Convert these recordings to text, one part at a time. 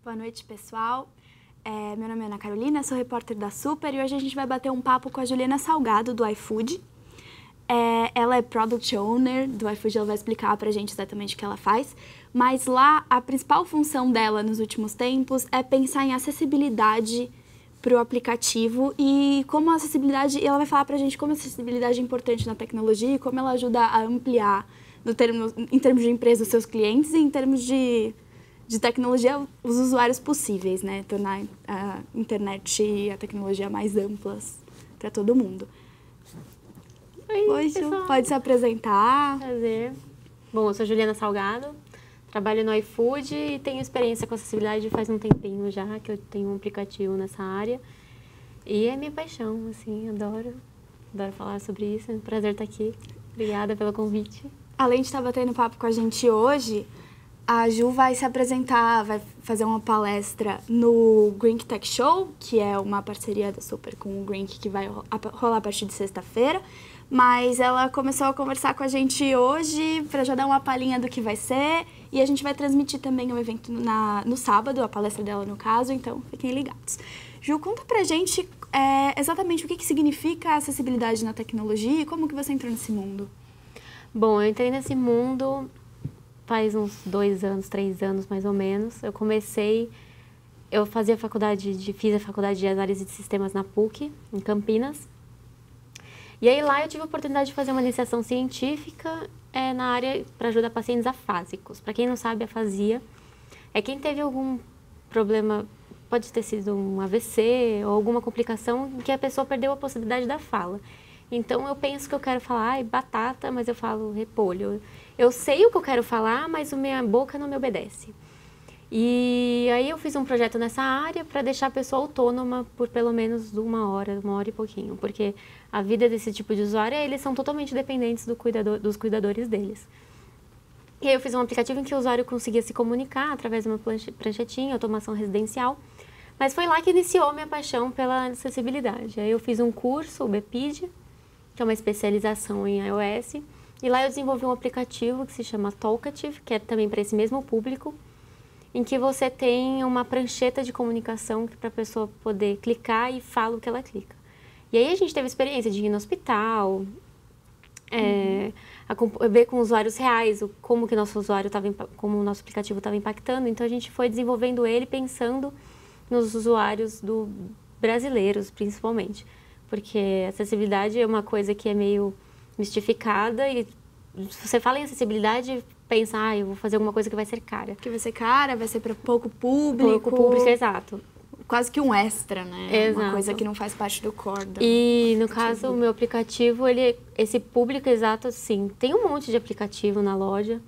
Boa noite, pessoal. Meu nome é Ana Carolina, sou repórter da Super e hoje a gente vai bater um papo com a Juliana Salgado, do iFood. Ela é Product Owner do iFood, ela vai explicar pra gente exatamente o que ela faz. Mas lá, a principal função dela nos últimos tempos é pensar em acessibilidade para o aplicativo e como a acessibilidade, e ela vai falar pra gente como a acessibilidade é importante na tecnologia e como ela ajuda a ampliar em termos de empresa os seus clientes e em termos de tecnologia os usuários possíveis, né? Tornar a internet e a tecnologia mais amplas para todo mundo. Oi, Ju, pessoal. pode se apresentar. Prazer. Bom, eu sou Juliana Salgado, trabalho no iFood e tenho experiência com acessibilidade faz um tempinho já, que eu tenho um aplicativo nessa área. E é minha paixão, assim, adoro falar sobre isso. É um prazer estar aqui. Obrigada pelo convite. Além de estar batendo papo com a gente hoje, a Ju vai se apresentar, vai fazer uma palestra no Grink Tech Show, que é uma parceria da Super com o Grink, que vai rolar a partir de sexta-feira. Mas ela começou a conversar com a gente hoje para já dar uma palhinha do que vai ser. E a gente vai transmitir também o evento no sábado, a palestra dela no caso, então fiquem ligados. Ju, conta pra gente exatamente o que significa acessibilidade na tecnologia e como que você entrou nesse mundo. Bom, eu entrei nesse mundo faz uns 2 anos, 3 anos mais ou menos. Eu fiz a faculdade de análise de sistemas na PUC, em Campinas. E aí lá eu tive a oportunidade de fazer uma iniciação científica na área para ajudar pacientes afásicos. Para quem não sabe, afasia é quem teve algum problema, pode ter sido um AVC ou alguma complicação em que a pessoa perdeu a possibilidade da fala. Então eu penso que eu quero falar batata, mas eu falo repolho. Eu sei o que eu quero falar, mas a minha boca não me obedece. E aí eu fiz um projeto nessa área para deixar a pessoa autônoma por pelo menos 1 hora e pouquinho, porque a vida desse tipo de usuário, eles são totalmente dependentes dos cuidadores deles. E aí eu fiz um aplicativo em que o usuário conseguia se comunicar através de uma pranchetinha, automação residencial, mas foi lá que iniciou minha paixão pela acessibilidade. Aí eu fiz um curso, o BPID, que é uma especialização em iOS, e lá eu desenvolvi um aplicativo que se chama Talkative, que é também para esse mesmo público, em que você tem uma prancheta de comunicação para a pessoa poder clicar e fala o que ela clica. E aí a gente teve a experiência de ir no hospital, ver com usuários reais como que como o nosso aplicativo estava impactando. Então a gente foi desenvolvendo ele pensando nos usuários brasileiros, principalmente. Porque acessibilidade é uma coisa que é meio mistificada e se você fala em acessibilidade, pensa, eu vou fazer alguma coisa que vai ser cara. Que vai ser cara, vai ser para pouco público. Pouco público, exato. Quase que um extra, né? Exato. Uma coisa que não faz parte do core. E no caso, o meu aplicativo, esse público exato, sim, tem um monte de aplicativo na loja,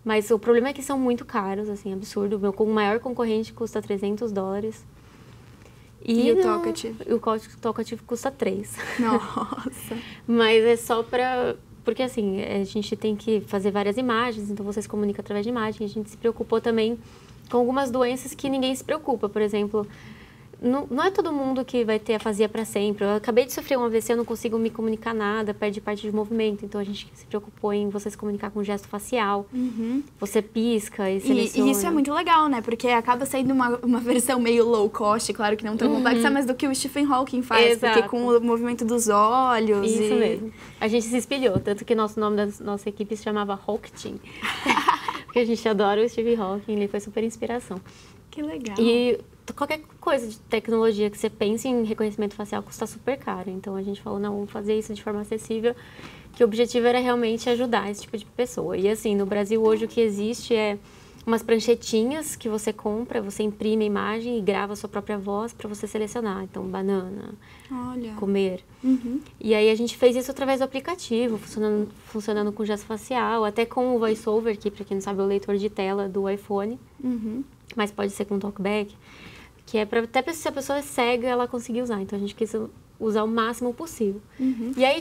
mas o problema é que são muito caros, assim, absurdo. O meu maior concorrente custa $300. E o Talkative? O Talkative custa 3. Nossa! Mas é só porque assim, a gente tem que fazer várias imagens, então você se comunica através de imagem. A gente se preocupou também com algumas doenças que ninguém se preocupa. Por exemplo, não é todo mundo que vai ter afasia para sempre. Eu acabei de sofrer um AVC, eu não consigo me comunicar nada, perde parte de movimento. Então a gente se preocupou em você se comunicar com gesto facial. Uhum. Você pisca e seleciona. E isso é muito legal, né? Porque acaba sendo uma versão meio low cost, claro que não tão complexa, mas do que o Stephen Hawking faz. Exato. Porque com o movimento dos olhos. Isso mesmo. A gente se espelhou, tanto que o nome da nossa equipe se chamava Hawk Team. Porque a gente adora o Stephen Hawking, ele foi super inspiração. Que legal. E qualquer coisa de tecnologia que você pense em reconhecimento facial custa super caro. Então a gente falou, não, vamos fazer isso de forma acessível, que o objetivo era realmente ajudar esse tipo de pessoa. E assim, no Brasil hoje o que existe é umas pranchetinhas que você compra, você imprime a imagem e grava a sua própria voz para você selecionar. Então, banana, olha, comer. Uhum. E aí a gente fez isso através do aplicativo, funcionando com gesto facial, até com o VoiceOver, que para quem não sabe é o leitor de tela do iPhone, mas pode ser com TalkBack, que é para até se a pessoa é cega, ela conseguir usar. Então a gente quis usar o máximo possível. E aí,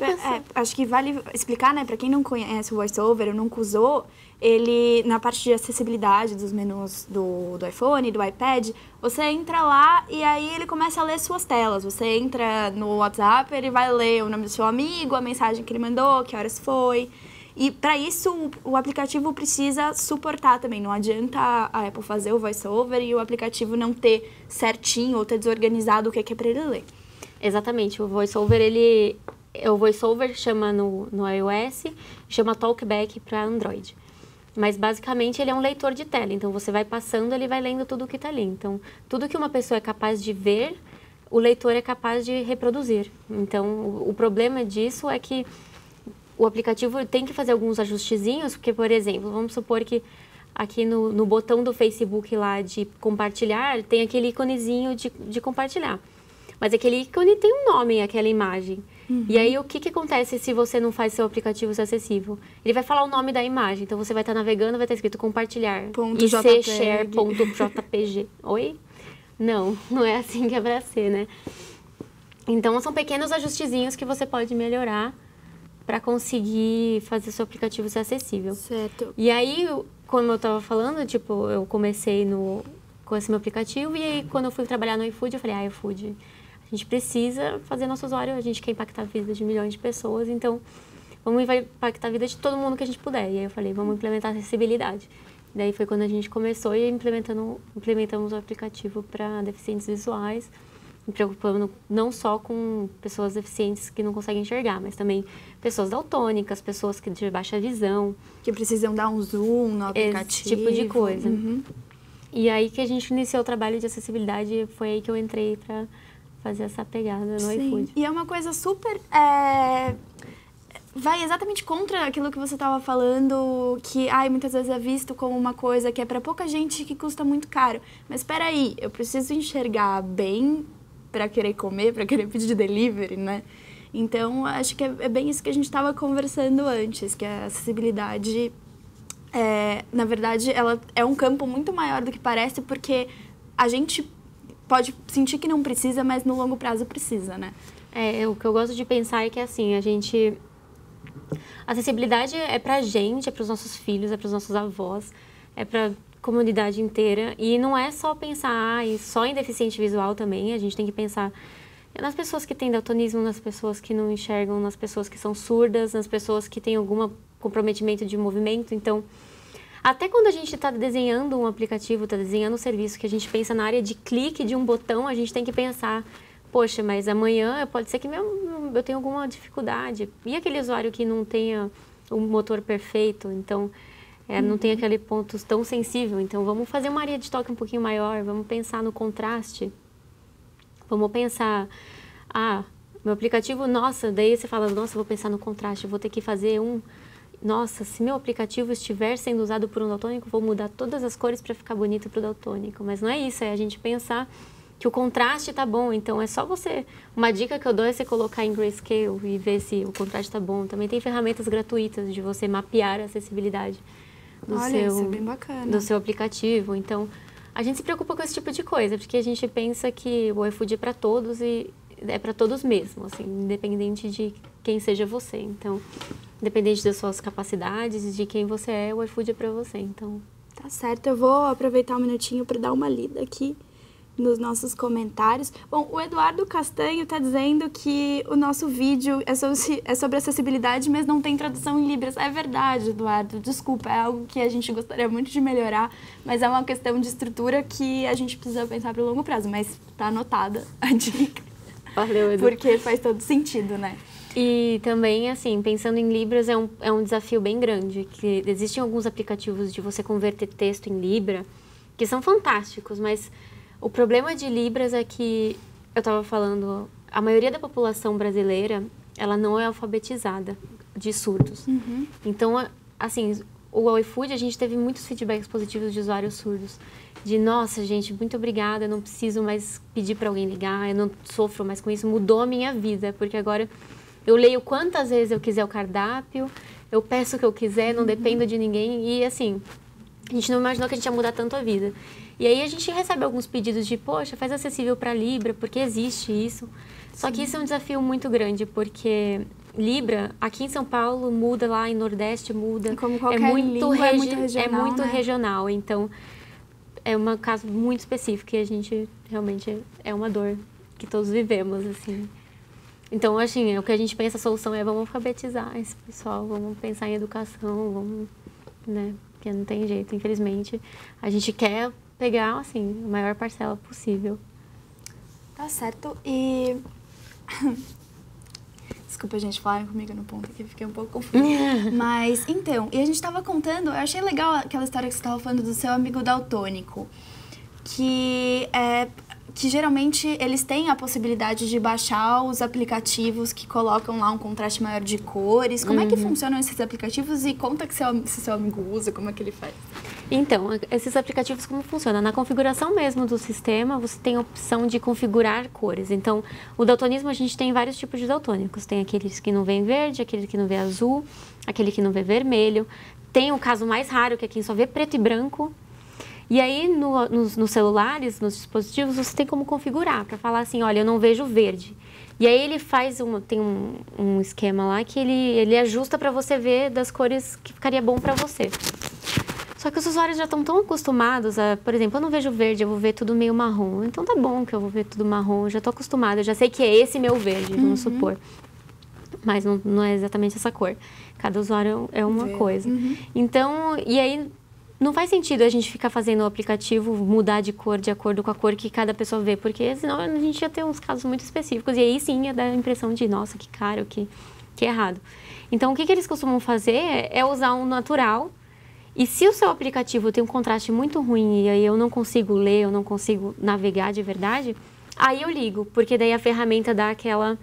acho que vale explicar, né, para quem não conhece o VoiceOver ou nunca usou, ele, na parte de acessibilidade dos menus do iPhone, do iPad, você entra lá e aí ele começa a ler suas telas. Você entra no WhatsApp, ele vai ler o nome do seu amigo, a mensagem que ele mandou, que horas foi. E para isso, o aplicativo precisa suportar também. Não adianta a Apple fazer o VoiceOver e o aplicativo não ter certinho ou ter desorganizado o que é para ele ler. Exatamente. O VoiceOver, o VoiceOver chama no iOS, chama TalkBack para Android. Mas, basicamente, ele é um leitor de tela. Então, você vai passando, ele vai lendo tudo o que está ali. Então, tudo que uma pessoa é capaz de ver, o leitor é capaz de reproduzir. Então, o problema disso é que o aplicativo tem que fazer alguns ajustezinhos, porque, por exemplo, vamos supor que aqui no botão do Facebook lá de compartilhar, tem aquele íconezinho de compartilhar. Mas aquele ícone tem um nome, aquela imagem. E aí, o que acontece se você não faz seu aplicativo ser acessível? Ele vai falar o nome da imagem. Então, você vai estar navegando, vai estar escrito compartilhar. icshare.jpg. Oi? Não é assim que é pra ser, né? Então, são pequenos ajustezinhos que você pode melhorar para conseguir fazer seu aplicativo ser acessível. Certo. E aí, como eu estava falando, tipo, eu comecei com esse meu aplicativo e aí, quando eu fui trabalhar no iFood, eu falei, iFood, a gente precisa fazer nosso usuário, a gente quer impactar a vida de milhões de pessoas, então vamos impactar a vida de todo mundo que a gente puder. E aí eu falei, vamos implementar acessibilidade. E daí foi quando a gente começou e implementamos o aplicativo para deficientes visuais, me preocupando não só com pessoas deficientes que não conseguem enxergar, mas também pessoas daltônicas, pessoas de baixa visão. Que precisam dar um zoom no aplicativo. Esse tipo de coisa. E aí que a gente iniciou o trabalho de acessibilidade e foi aí que eu entrei para fazer essa pegada no iFood. E é uma coisa super... vai exatamente contra aquilo que você estava falando, que muitas vezes é visto como uma coisa que é para pouca gente, que custa muito caro. Mas espera aí, eu preciso enxergar bem para querer comer, para querer pedir delivery, né? Então, acho que é bem isso que a gente estava conversando antes, que a acessibilidade, na verdade, ela é um campo muito maior do que parece, porque a gente pode sentir que não precisa, mas no longo prazo precisa, né? O que eu gosto de pensar é que, assim, a acessibilidade é pra gente, é pros nossos filhos, é pros nossos avós, é pra comunidade inteira. E não é só pensar só em deficiente visual também, a gente tem que pensar nas pessoas que têm daltonismo, nas pessoas que não enxergam, nas pessoas que são surdas, nas pessoas que têm algum comprometimento de movimento. Então, até quando a gente está desenhando um aplicativo, está desenhando um serviço, que a gente pensa na área de clique de um botão, a gente tem que pensar, poxa, mas amanhã pode ser que eu tenha alguma dificuldade. E aquele usuário que não tenha um motor perfeito, então não tem aquele ponto tão sensível. Então, vamos fazer uma área de toque um pouquinho maior, vamos pensar no contraste. Vamos pensar, meu aplicativo, nossa, daí você fala, nossa, vou pensar no contraste, vou ter que fazer nossa, se meu aplicativo estiver sendo usado por um daltônico, vou mudar todas as cores para ficar bonito para o daltônico. Mas não é isso, é a gente pensar que o contraste tá bom. Então, é só você... Uma dica que eu dou é você colocar em grayscale e ver se o contraste tá bom. Também tem ferramentas gratuitas de você mapear a acessibilidade isso é bem bacana. Do seu aplicativo. Então, a gente se preocupa com esse tipo de coisa, porque a gente pensa que o iFood é para todos e é para todos mesmo, assim, independente de quem seja você. Então, independente das suas capacidades e de quem você é, o iFood é para você. Então, tá certo. Eu vou aproveitar um minutinho para dar uma lida aqui nos nossos comentários. Bom, o Eduardo Castanho está dizendo que o nosso vídeo é sobre acessibilidade, mas não tem tradução em Libras. É verdade, Eduardo. Desculpa, é algo que a gente gostaria muito de melhorar, mas é uma questão de estrutura que a gente precisa pensar para o longo prazo. Mas tá anotada a dica. Valeu, Edu. Porque faz todo sentido, né? E também, assim, pensando em Libras, é um desafio bem grande. Que existem alguns aplicativos de você converter texto em Libra que são fantásticos, mas o problema de Libras é que, eu estava falando, a maioria da população brasileira, ela não é alfabetizada de surdos. Então, assim, o iFood, a gente teve muitos feedbacks positivos de usuários surdos. De, nossa, gente, muito obrigada, eu não preciso mais pedir para alguém ligar, eu não sofro mais com isso, mudou a minha vida, porque agora eu leio quantas vezes eu quiser o cardápio, eu peço o que eu quiser, não dependo de ninguém, e assim, a gente não imaginou que a gente ia mudar tanto a vida. E aí a gente recebe alguns pedidos de, poxa, faz acessível para Libra, porque existe isso. Só que isso é um desafio muito grande, porque Libra, aqui em São Paulo, muda, lá em Nordeste muda. Como qualquer língua, é muito regional, é muito né? regional, então é um caso muito específico e a gente realmente é uma dor que todos vivemos, assim. Então, assim, o que a gente pensa, a solução é vamos alfabetizar esse pessoal, vamos pensar em educação, vamos, né? Porque não tem jeito, infelizmente. A gente quer pegar, assim, a maior parcela possível. Tá certo. E... Desculpa, gente, falarem comigo no ponto aqui, fiquei um pouco confusa. Mas, então, e a gente tava contando, eu achei legal aquela história que você tava falando do seu amigo daltônico, que geralmente eles têm a possibilidade de baixar os aplicativos que colocam lá um contraste maior de cores. Como é que funcionam esses aplicativos e conta que se seu amigo usa, como é que ele faz? Então, esses aplicativos como funciona? Na configuração mesmo do sistema, você tem a opção de configurar cores. Então, o daltonismo, a gente tem vários tipos de daltônicos. Tem aqueles que não vêem verde, aquele que não vê azul, aquele que não vê vermelho. Tem o caso mais raro, que é quem só vê preto e branco. E aí, nos celulares, nos dispositivos, você tem como configurar, para falar assim, olha, eu não vejo verde. E aí ele faz, tem um esquema lá que ele ajusta para você ver das cores que ficaria bom para você. Só que os usuários já estão tão acostumados a, por exemplo, eu não vejo verde, eu vou ver tudo meio marrom. Então tá bom que eu vou ver tudo marrom, eu já estou acostumada, eu já sei que é esse meu verde, vamos supor. Mas não é exatamente essa cor. Cada usuário é uma coisa. Então, e aí não faz sentido a gente ficar fazendo o aplicativo mudar de cor de acordo com a cor que cada pessoa vê, porque senão a gente ia ter uns casos muito específicos e aí sim ia dar a impressão de, nossa, que caro, que errado. Então, o que eles costumam fazer é usar um natural. E se o seu aplicativo tem um contraste muito ruim e aí eu não consigo ler, eu não consigo navegar de verdade, aí eu ligo, porque daí a ferramenta dá aquela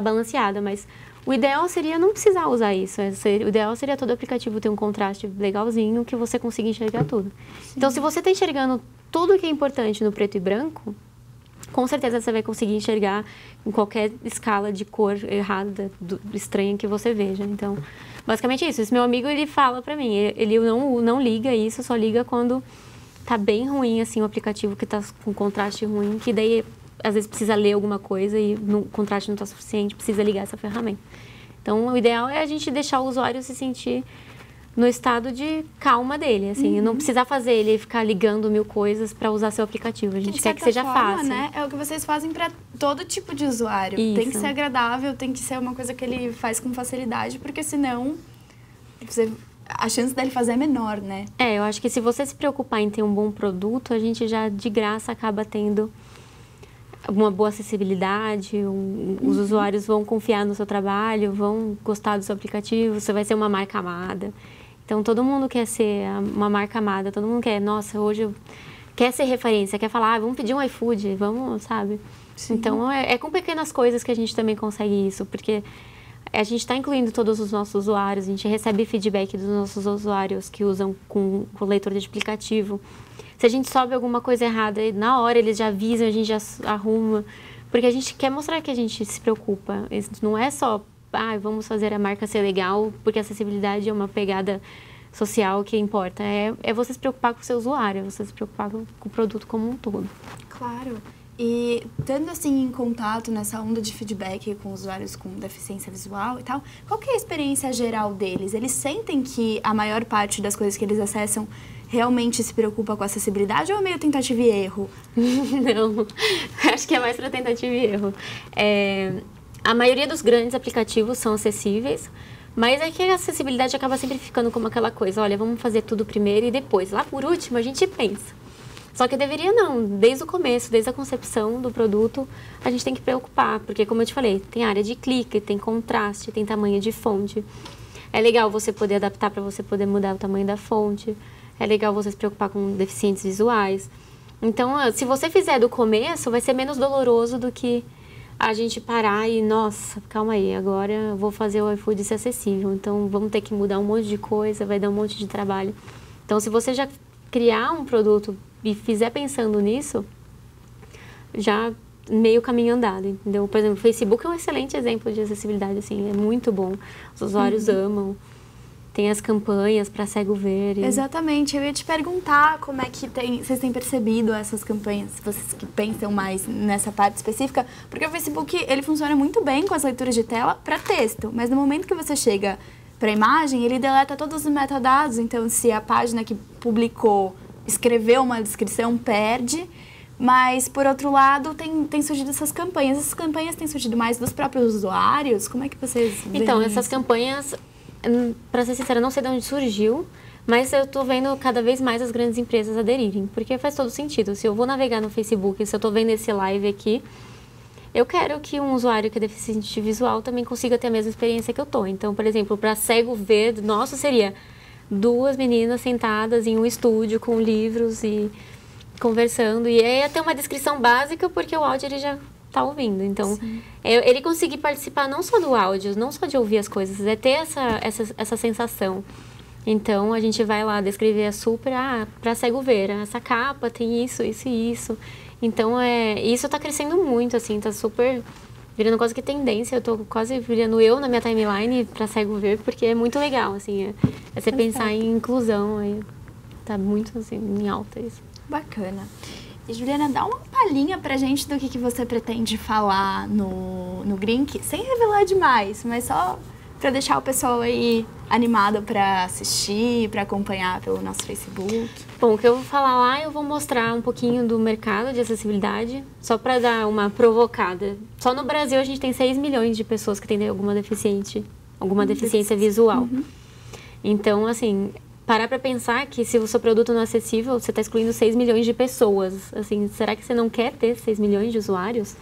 balanceada. Mas o ideal seria não precisar usar isso. O ideal seria todo aplicativo ter um contraste legalzinho que você consiga enxergar tudo. Sim. Então, se você está enxergando tudo que é importante no preto e branco, com certeza você vai conseguir enxergar em qualquer escala de cor errada, estranha que você veja. Então, basicamente é isso. Esse meu amigo, ele fala pra mim, ele não liga isso, só liga quando tá bem ruim, assim, o aplicativo que tá com contraste ruim, que daí, às vezes, precisa ler alguma coisa e o contraste não tá suficiente, precisa ligar essa ferramenta. Então, o ideal é a gente deixar o usuário se sentir no estado de calma dele, assim, não precisar fazer ele ficar ligando 1000 coisas para usar seu aplicativo. A gente quer que seja fácil, né? É o que vocês fazem para todo tipo de usuário. Isso. Tem que ser agradável, tem que ser uma coisa que ele faz com facilidade, porque senão a chance dele fazer é menor, né? Eu acho que se você se preocupar em ter um bom produto, a gente já de graça acaba tendo uma boa acessibilidade, os usuários vão confiar no seu trabalho, vão gostar do seu aplicativo, você vai ser uma marca amada. Então, todo mundo quer ser uma marca amada, todo mundo quer, nossa, hoje quer ser referência, quer falar, vamos pedir um iFood, vamos, sabe? Sim. Então, é com pequenas coisas que a gente também consegue isso, porque a gente está incluindo todos os nossos usuários, a gente recebe feedback dos nossos usuários que usam com o leitor de aplicativo. Se a gente sobe alguma coisa errada, na hora eles já avisam, a gente já arruma, porque a gente quer mostrar que a gente se preocupa. Isso não é só, vamos fazer a marca ser legal, porque a acessibilidade é uma pegada social que importa. É você se preocupar com o seu usuário, é você se preocupar com o produto como um todo. Claro. E estando assim em contato nessa onda de feedback com usuários com deficiência visual e tal, qual que é a experiência geral deles? Eles sentem que a maior parte das coisas que eles acessam realmente se preocupa com a acessibilidade ou é meio tentativa e erro? Não, acho que é mais para tentativa e erro. A maioria dos grandes aplicativos são acessíveis, mas é que a acessibilidade acaba sempre ficando como aquela coisa, olha, vamos fazer tudo primeiro e depois, lá por último, a gente pensa. Só que deveria não, desde o começo, desde a concepção do produto, a gente tem que preocupar, porque como eu te falei, tem área de clique, tem contraste, tem tamanho de fonte. É legal você poder adaptar para você poder mudar o tamanho da fonte, é legal você se preocupar com deficientes visuais. Então, se você fizer do começo, vai ser menos doloroso do que a gente parar e, nossa, calma aí, agora eu vou fazer o iFood ser acessível, então vamos ter que mudar um monte de coisa, vai dar um monte de trabalho. Então, se você já criar um produto e fizer pensando nisso, já meio caminho andado, entendeu? Por exemplo, o Facebook é um excelente exemplo de acessibilidade, assim, é muito bom. Os usuários amam. Tem as campanhas para cego ver. Exatamente. Eu ia te perguntar como é que vocês têm percebido essas campanhas, vocês que pensam mais nessa parte específica, porque o Facebook, ele funciona muito bem com as leituras de tela para texto, mas no momento que você chega para a imagem, ele deleta todos os metadados, então se a página que publicou escreveu uma descrição, perde, Mas, por outro lado, tem surgido essas campanhas. Essas campanhas têm surgido mais dos próprios usuários? Como é que vocês veem Então, isso? essas campanhas, para ser sincera, não sei de onde surgiu, mas eu tô vendo cada vez mais as grandes empresas aderirem, porque faz todo sentido. Se eu vou navegar no Facebook, se eu tô vendo esse live aqui, eu quero que um usuário que é deficiente visual também consiga ter a mesma experiência que eu tô. Então, por exemplo, para cego ver, nosso seria 2 meninas sentadas em um estúdio com livros e conversando. E aí ia ter uma descrição básica, porque o áudio ele já tá ouvindo. Então, ele conseguir participar não só do áudio, não só de ouvir as coisas, é ter essa sensação. Então, a gente vai lá descrever para cego ver, essa capa tem isso, isso e isso. Então, isso tá crescendo muito, assim, tá super virando quase que tendência. Eu tô quase virando eu na minha timeline para cego ver, porque é muito legal, assim, é você pensar em inclusão, aí tá muito, assim, em alta isso. Bacana. E, Juliana, dá uma palhinha pra gente do que você pretende falar no Grink, sem revelar demais, mas só para deixar o pessoal aí animado para assistir, para acompanhar pelo nosso Facebook. Bom, o que eu vou falar lá, eu vou mostrar um pouquinho do mercado de acessibilidade, só para dar uma provocada. Só no Brasil a gente tem 6 milhões de pessoas que têm alguma deficiência visual. Então, assim, parar para pensar que se o seu produto não é acessível, você está excluindo 6 milhões de pessoas. Assim, será que você não quer ter 6 milhões de usuários?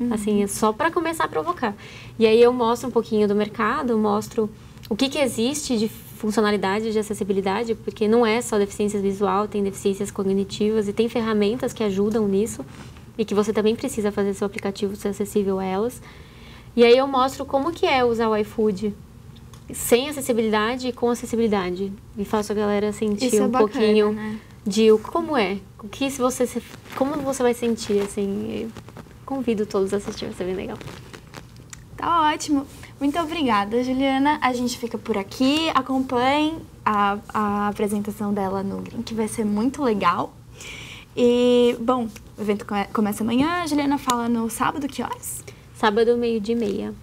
Assim, é só para começar a provocar. E aí eu mostro um pouquinho do mercado, mostro o que existe de funcionalidade de acessibilidade, porque não é só deficiência visual, tem deficiências cognitivas e tem ferramentas que ajudam nisso e que você também precisa fazer seu aplicativo ser acessível a elas. E aí eu mostro como que é usar o iFood sem acessibilidade e com acessibilidade. E faço a galera sentir pouquinho, né? De como é, como você vai sentir, assim. Convido todos a assistir, vai ser bem legal. Tá ótimo. Muito obrigada, Juliana. A gente fica por aqui. Acompanhem a apresentação dela no Grink, que vai ser muito legal. E, bom, o evento começa amanhã. A Juliana fala no sábado, que horas? Sábado, 12:30.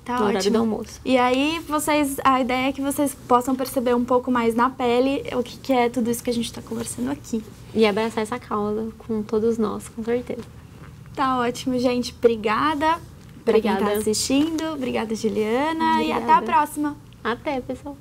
Tá no ótimo. Horário do almoço. E aí, a ideia é que vocês possam perceber um pouco mais na pele o que é tudo isso que a gente está conversando aqui. E abraçar essa causa com todos nós, com certeza. Tá ótimo, gente. Obrigada. Pra quem tá assistindo. Obrigada, Juliana. Obrigada. E até a próxima. Até, pessoal.